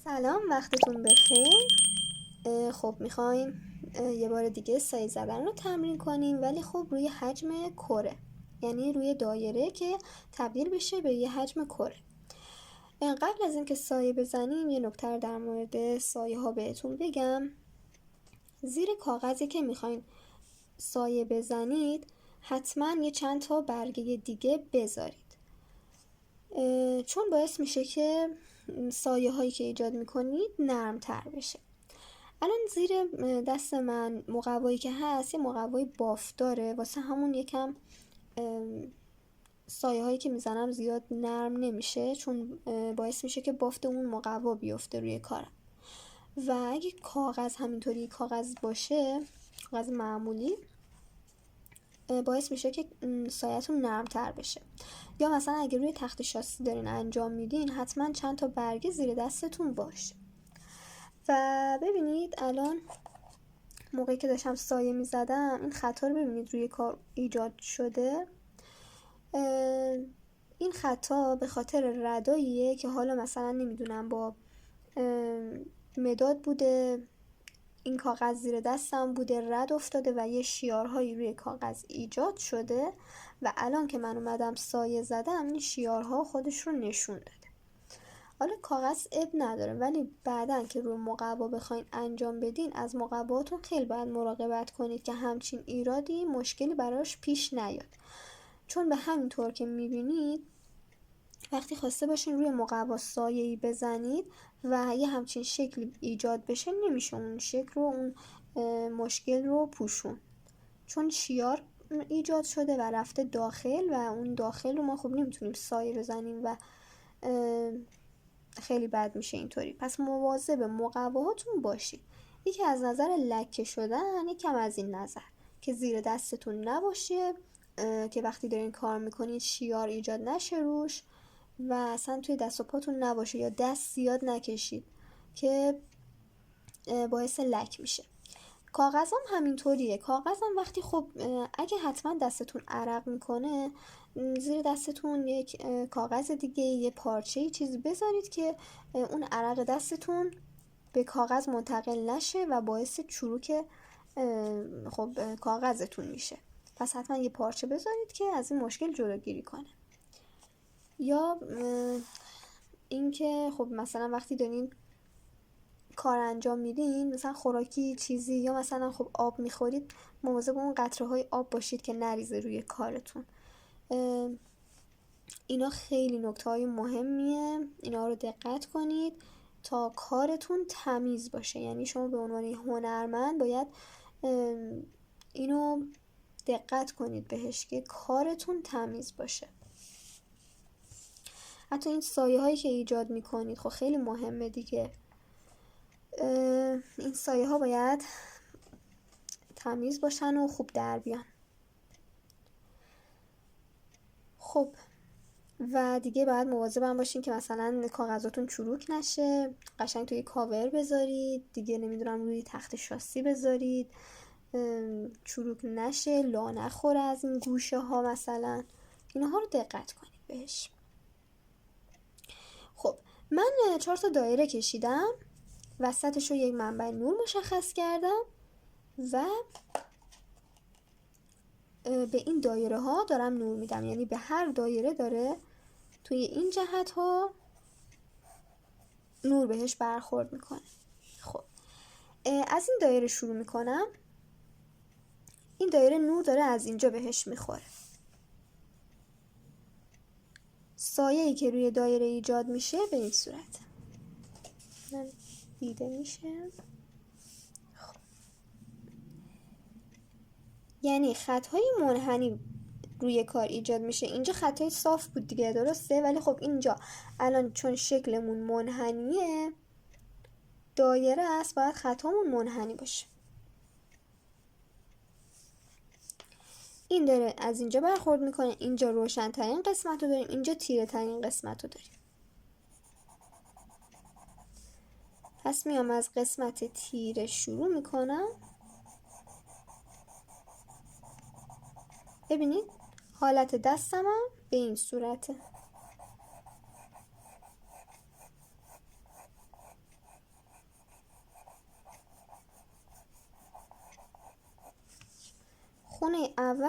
سلام، وقتتون بخیر. خب میخوایم یه بار دیگه سایه زدن رو تمرین کنیم، ولی خب روی حجم کره، یعنی روی دایره که تبدیل بشه به یه حجم کره. قبل از اینکه سایه بزنیم یه نکته رو در مورد سایه ها بهتون بگم. زیر کاغذی که میخواین سایه بزنید حتما یه چند تا برگه دیگه بذارید، چون باعث میشه که سایه هایی که ایجاد میکنید نرم تر بشه. الان زیر دست من مقوایی که هست یه مقوای بافت داره، واسه همون یکم سایه هایی که میزنم زیاد نرم نمیشه، چون باعث میشه که بافت اون مقوا بیفته روی کارم. و اگه کاغذ همینطوری کاغذ باشه، کاغذ معمولی، باعث میشه که سایه‌تون نرم تر بشه. یا مثلا اگه روی تخت شاسی دارین انجام میدین حتما چند تا برگه زیر دستتون باشه. و ببینید الان موقعی که داشتم سایه میزدم این خطا رو ببینید روی کار ایجاد شده. این خطا به خاطر رداییه که حالا مثلا نمیدونم با مداد بوده، این کاغذ زیر دستم بوده، رد افتاده و یه شیارهایی روی کاغذ ایجاد شده و الان که من اومدم سایه زدم این شیارها خودش رو نشون داده. حالا کاغذ اب نداره، ولی بعدن که روی مقوا بخواین انجام بدین از مقواتون خیلی باید مراقبت کنید که همچین ایرادی مشکلی براش پیش نیاد، چون به همین طور که میبینید وقتی خواسته باشین روی مقوا سایه‌ای بزنید و یه همچین شکلی ایجاد بشه نمیشه اون شکل رو، اون مشکل رو پوشون، چون شیار ایجاد شده و رفته داخل و اون داخل رو ما خب نمیتونیم سایه بزنیم و خیلی بد میشه اینطوری. پس مواظب مقواهاتون باشید، یکی از نظر لکه شدن، یکم از این نظر که زیر دستتون نباشه، که وقتی دارین کار میکنید شیار ایجاد نشه روش و اصلا توی دست و پاتون نباشه یا دست زیاد نکشید که باعث لک میشه. کاغذم همینطوریه. کاغذم وقتی خب اگه حتما دستتون عرق میکنه زیر دستتون یک کاغذ دیگه، یه پارچه چیزی بذارید که اون عرق دستتون به کاغذ منتقل نشه و باعث چروک خب کاغذتون میشه. پس حتما یه پارچه بذارید که از این مشکل جلوگیری کنه. یا اینکه خب مثلا وقتی دارین کار انجام میدین، مثلا خوراکی چیزی یا مثلا خب آب میخورید، مواظب اون قطره های آب باشید که نریزه روی کارتون. اینا خیلی نکته های مهمیه، اینا رو دقت کنید تا کارتون تمیز باشه. یعنی شما به عنوان هنرمند باید اینو دقت کنید بهش که کارتون تمیز باشه. حتی این سایه هایی که ایجاد میکنید خب خیلی مهمه دیگه. این سایه ها باید تمیز باشن و خوب در بیان. خب و دیگه باید مواظب باشین که مثلا کاغذاتون چروک نشه، قشنگ توی کاور بذارید دیگه، نمیدونم روی تخت شاسی بذارید چروک نشه، لا نخوره از این گوشه ها مثلا. اینها رو دقت کنید بهش. خب من 4 تا دایره کشیدم، وسطش رو یک منبع نور مشخص کردم و به این دایره ها دارم نور میدم، یعنی به هر دایره داره توی این جهت ها نور بهش برخورد میکنه. خب از این دایره شروع میکنم، این دایره نور داره از اینجا بهش میخوره. سایه‌ای که روی دایره ایجاد میشه به این صورت دیده میشه. خب. یعنی خطهای منحنی روی کار ایجاد میشه. اینجا خطای صاف بود دیگه، درسته؟ ولی خب اینجا الان چون شکلمون منحنیه، دایره است، باید خطامون منحنی باشه. این داره از اینجا برخورد میکنه، اینجا روشن ترین قسمت رو داریم، اینجا تیره ترین قسمت رو داریم. پس میام از قسمت تیره شروع میکنم. ببینید حالت دستم هم به این صورته.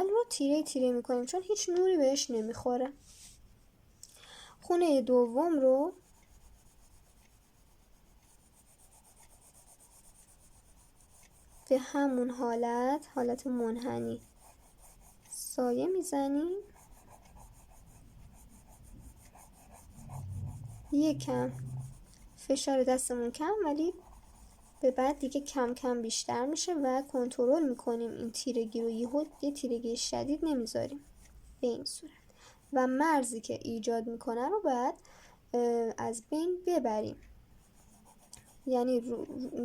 اول رو تیره تیره میکنیم چون هیچ نوری بهش نمیخوره. خونه دوم رو به همون حالت منحنی سایه میزنیم. یکم فشار دستمون کم، ولی به بعد دیگه کم کم بیشتر میشه و کنترل میکنیم این تیرگی رو. یه تیرگی شدید نمیذاریم به این صورت و مرزی که ایجاد میکنه رو باید از بین ببریم. یعنی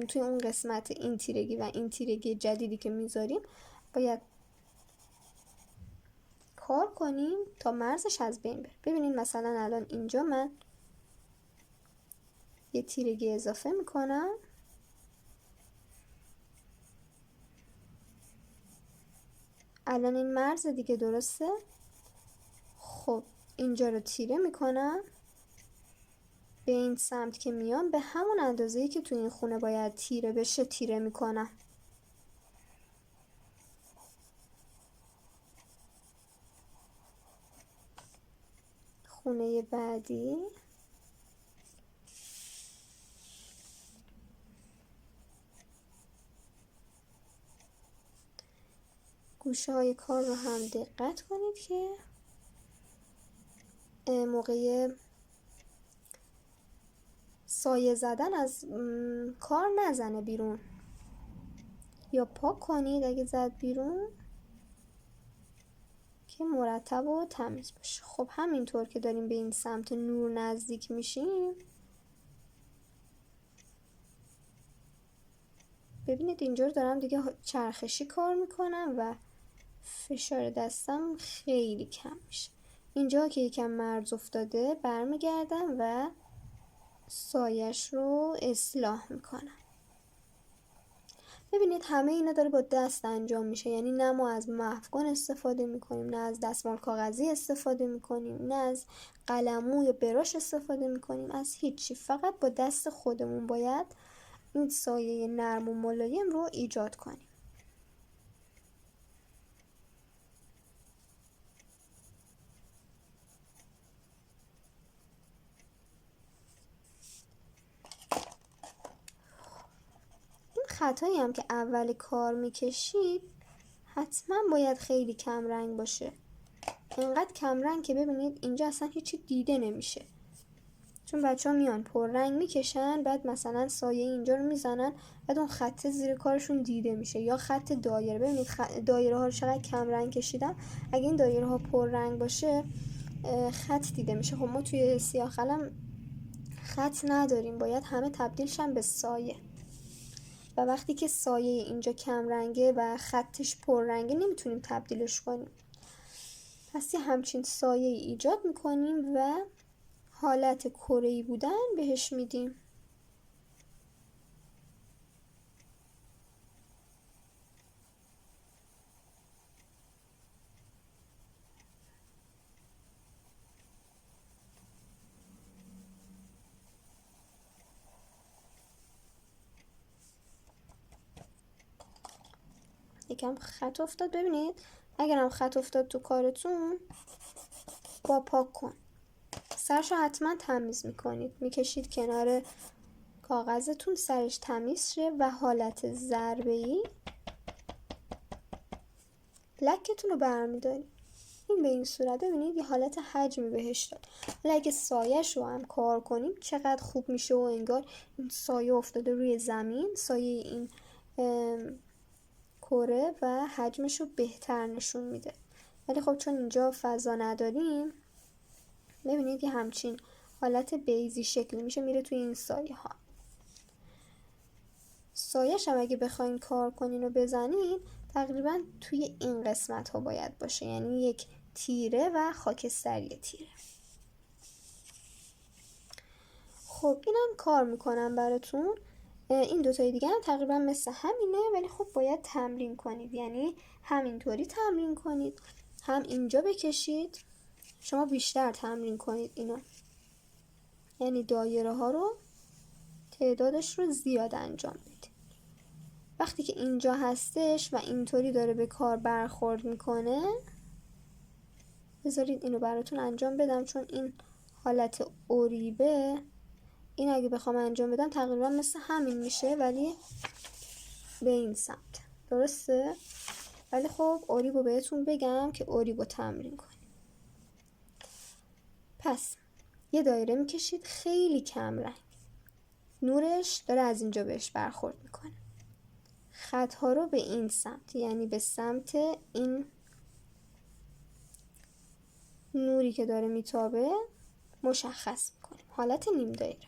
توی اون قسمت این تیرگی و این تیرگی جدیدی که میذاریم باید کار کنیم تا مرزش از بین بره. ببینید مثلا الان اینجا من یه تیرگی اضافه میکنم، الان این مرز دیگه درسته. خب اینجا رو تیره میکنم، به این سمت که میام به همون اندازه‌ای که تو این خونه باید تیره بشه تیره میکنم. خونه بعدی گوشه های کار رو هم دقت کنید که موقع سایه زدن از کار نزنه بیرون، یا پاک کنید اگه زد بیرون که مرتب و تمیز باشه. خب همینطور که داریم به این سمت نور نزدیک میشیم، ببینید اینجا رو دارم دیگه چرخشی کار میکنم و فشار دستم خیلی کم میشه. اینجا که یکم مرز افتاده برمیگردم و سایش رو اصلاح میکنم. ببینید همه اینا داره با دست انجام میشه، یعنی نه ما از محوکن استفاده میکنیم، نه از دستمال کاغذی استفاده میکنیم، نه از قلمو یا براش استفاده میکنیم، از هیچی. فقط با دست خودمون باید این سایه نرم و ملایم رو ایجاد کنیم. خطایی هم که اول کار میکشید حتما باید خیلی کم رنگ باشه، اینقدر کم رنگ که ببینید اینجا اصلا هیچی دیده نمیشه. چون بچه ها میان پر رنگ میکشن، بعد مثلا سایه اینجا رو میزنن، بعد اون خط زیر کارشون دیده میشه. یا خط دایره، ببینید دایره ها رو چقدر کم رنگ کشیدم. اگه این دایره ها پر رنگ باشه خط دیده میشه. خب ما توی سیاه قلم خط نداریم، باید همه تبدیل شن به سایه. و وقتی که سایه اینجا کم رنگه و خطش پر رنگه نمیتونیم تبدیلش کنیم. پس یه همچین سایه ایجاد میکنیم و حالت کره‌ای بودن بهش میدیم. یکم خط افتاد، ببینید اگرم خط افتاد تو کارتون با پاک کن، سرشو حتما تمیز میکنید، میکشید کنار کاغذتون سرش تمیز شه و حالت ضربه‌ای لکتون رو برمیدارید. این به این صورت ببینید یه حالت حجمی بهش داد. حالا اگه سایه‌ش رو هم کار کنیم چقدر خوب میشه و انگار این سایه افتاده روی زمین، سایه این کره و حجمش رو بهتر نشون میده. ولی خب چون اینجا فضا نداریم ببینید یه همچین حالت بیضی شکلی میشه، میره توی این سایه ها. سایه‌ش هم اگه بخواین کار کنین و بزنین تقریبا توی این قسمت ها باید باشه، یعنی یک تیره و خاکستری تیره. خب اینم کار میکنم براتون. این دوتای دیگه هم تقریبا مثل همینه، ولی خب باید تمرین کنید، یعنی همینطوری تمرین کنید، هم اینجا بکشید. شما بیشتر تمرین کنید اینو، یعنی دایره ها رو تعدادش رو زیاد انجام بدید. وقتی که اینجا هستش و اینطوری داره به کار برخورد میکنه، بذارید اینو براتون انجام بدم چون این حالت اوریبه. این اگه بخوام انجام بدم تقریبا مثل همین میشه ولی به این سمت، درسته؟ ولی خب اوریبو بهتون بگم که اوریبو تمرین کنید. پس یه دایره میکشید خیلی کم رنگ، نورش داره از اینجا بهش برخورد میکنه. خطها رو به این سمت، یعنی به سمت این نوری که داره میتابه مشخص میکنیم، حالت نیم دایره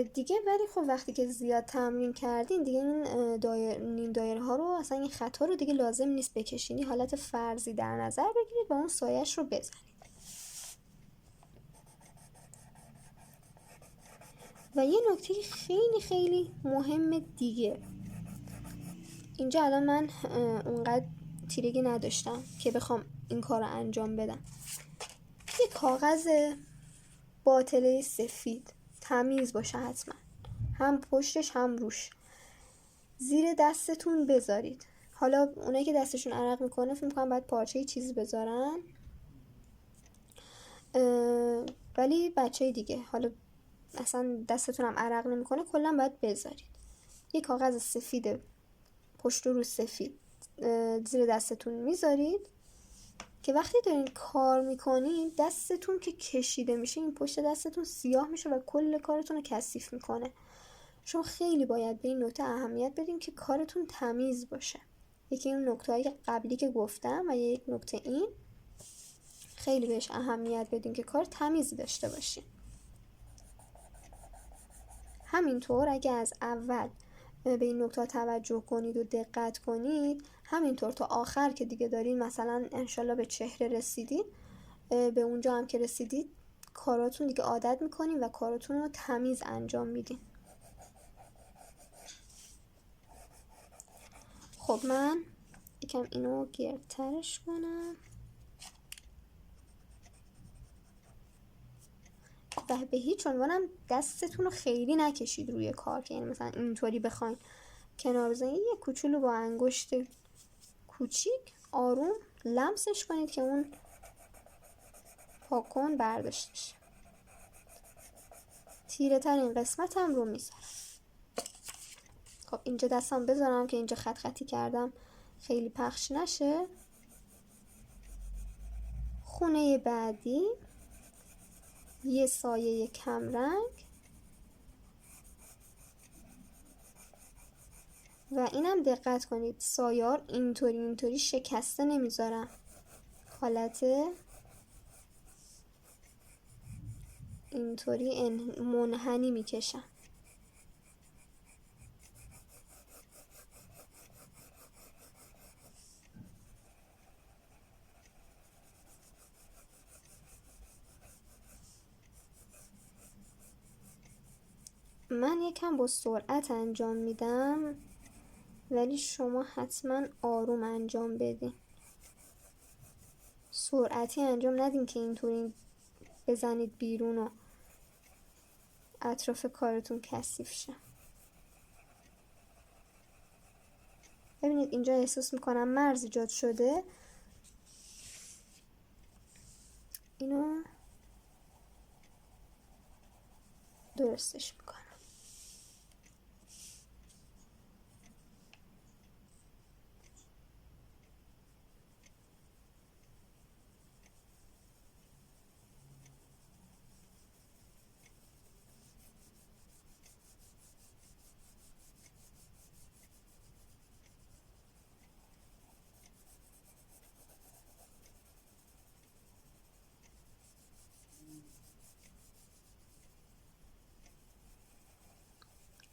دیگه. ولی خب وقتی که زیاد تمرین کردین دیگه این نیم دایره ها رو، اصلا این خط ها رو دیگه لازم نیست بکشینی، حالت فرضی در نظر بگیرید و اون سایش رو بزنید. و یه نکته خیلی خیلی مهم دیگه، اینجا الان من اونقدر تیرگی نداشتم که بخوام این کار رو انجام بدم. یه کاغذ باطله سفید تمیز باشه حتما، هم پشتش هم روش، زیر دستتون بذارید. حالا اونایی که دستشون عرق میکنه فکر میکنم باید پارچه چیزی بذارن، ولی بچه دیگه حالا اصلا دستتون هم عرق نمیکنه کلا باید بذارید. یه کاغذ سفید پشت و رو سفید زیر دستتون میذارید که وقتی دارین کار میکنین دستتون که کشیده میشه این پشت دستتون سیاه میشه و کل کارتون رو کثیف میکنه. شما خیلی باید به این نکته اهمیت بدین که کارتون تمیز باشه. یکی این نکته‌های قبلی که گفتم و یک نکته این خیلی بهش اهمیت بدین که کار تمیزی داشته باشین. همینطور اگه از اول به این نکته توجه کنید و دقت کنید، همینطور تا آخر که دیگه دارین مثلا انشالله به چهره رسیدید، به اونجا هم که رسیدید کاراتون دیگه عادت میکنین و کاراتون رو تمیز انجام میدین. خب من یکم اینو گردترش کنم و به هیچ عنوانم دستتون رو خیلی نکشید روی کار که یعنی مثلا اینطوری بخواین کنار بزنید. یه کوچولو با انگشت کوچیک آروم لمسش کنید که اون پاکن برداشتش. تیره ترین قسمت هم رو میذارم. خب اینجا دستم بذارم که اینجا خط خطی کردم خیلی پخش نشه. خونه بعدی یه سایه کم رنگ و اینم دقت کنید سایار اینطوری شکسته نمیذارم، حالت اینطوری منحنی میکشم. من یکم با سرعت انجام میدم ولی شما حتما آروم انجام بدین، سرعتی انجام ندین که اینطوری بزنید بیرون و اطراف کارتون کثیف شه. ببینید اینجا احساس میکنم مرز ایجاد شده، اینو درستش میکنم.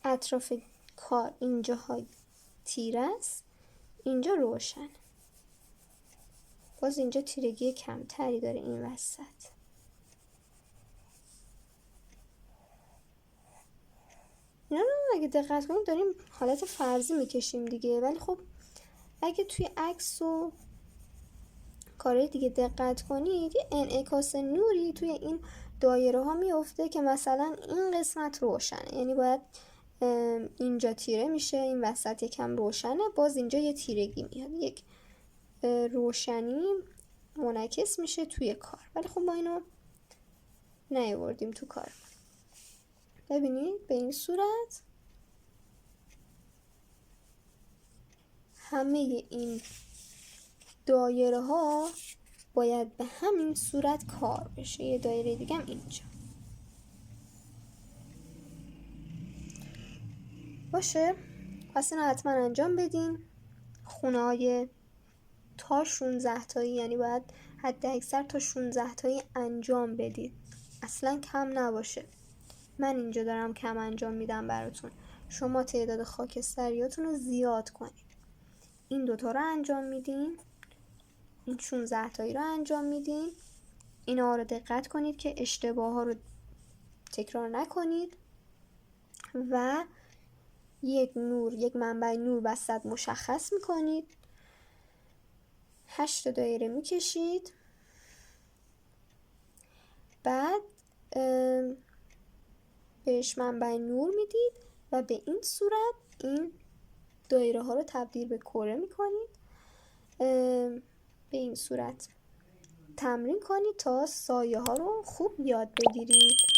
اطراف کار اینجاها تیره است، اینجا روشن، باز اینجا تیرگی کمتری داره این وسط. اینا رو اگه دقت کنید داریم حالت فرضی میکشیم دیگه، ولی خب اگه توی عکس و کارهای دیگه دقت کنید یه انعکاس نوری توی این دایره ها میفته که مثلا این قسمت روشنه، یعنی باید اینجا تیره میشه، این وسط یکم روشنه، باز اینجا یه تیرگی میاد، یک روشنی منعکس میشه توی کار. ولی خب ما اینو نیاوردیم تو کار. ببینید به این صورت همه این دایره ها باید به همین صورت کار بشه. یه دایره دیگه هم اینجا باشه. پس اینو حتما انجام بدین. خونه های تا 16 تایی، یعنی باید حد اکثر تا 16 تایی انجام بدید، اصلا کم نباشه. من اینجا دارم کم انجام میدم براتون، شما تعداد خاکستریاتون رو زیاد کنید. این دوتا رو انجام میدین، این 16 تایی رو انجام میدین. اینا رو دقت کنید که اشتباه ها رو تکرار نکنید و یک منبع نور وسط مشخص میکنید. 8 دایره میکشید، بعد بهش منبع نور میدید و به این صورت این دایره ها رو تبدیل به کره میکنید. به این صورت تمرین کنید تا سایه ها رو خوب یاد بگیرید.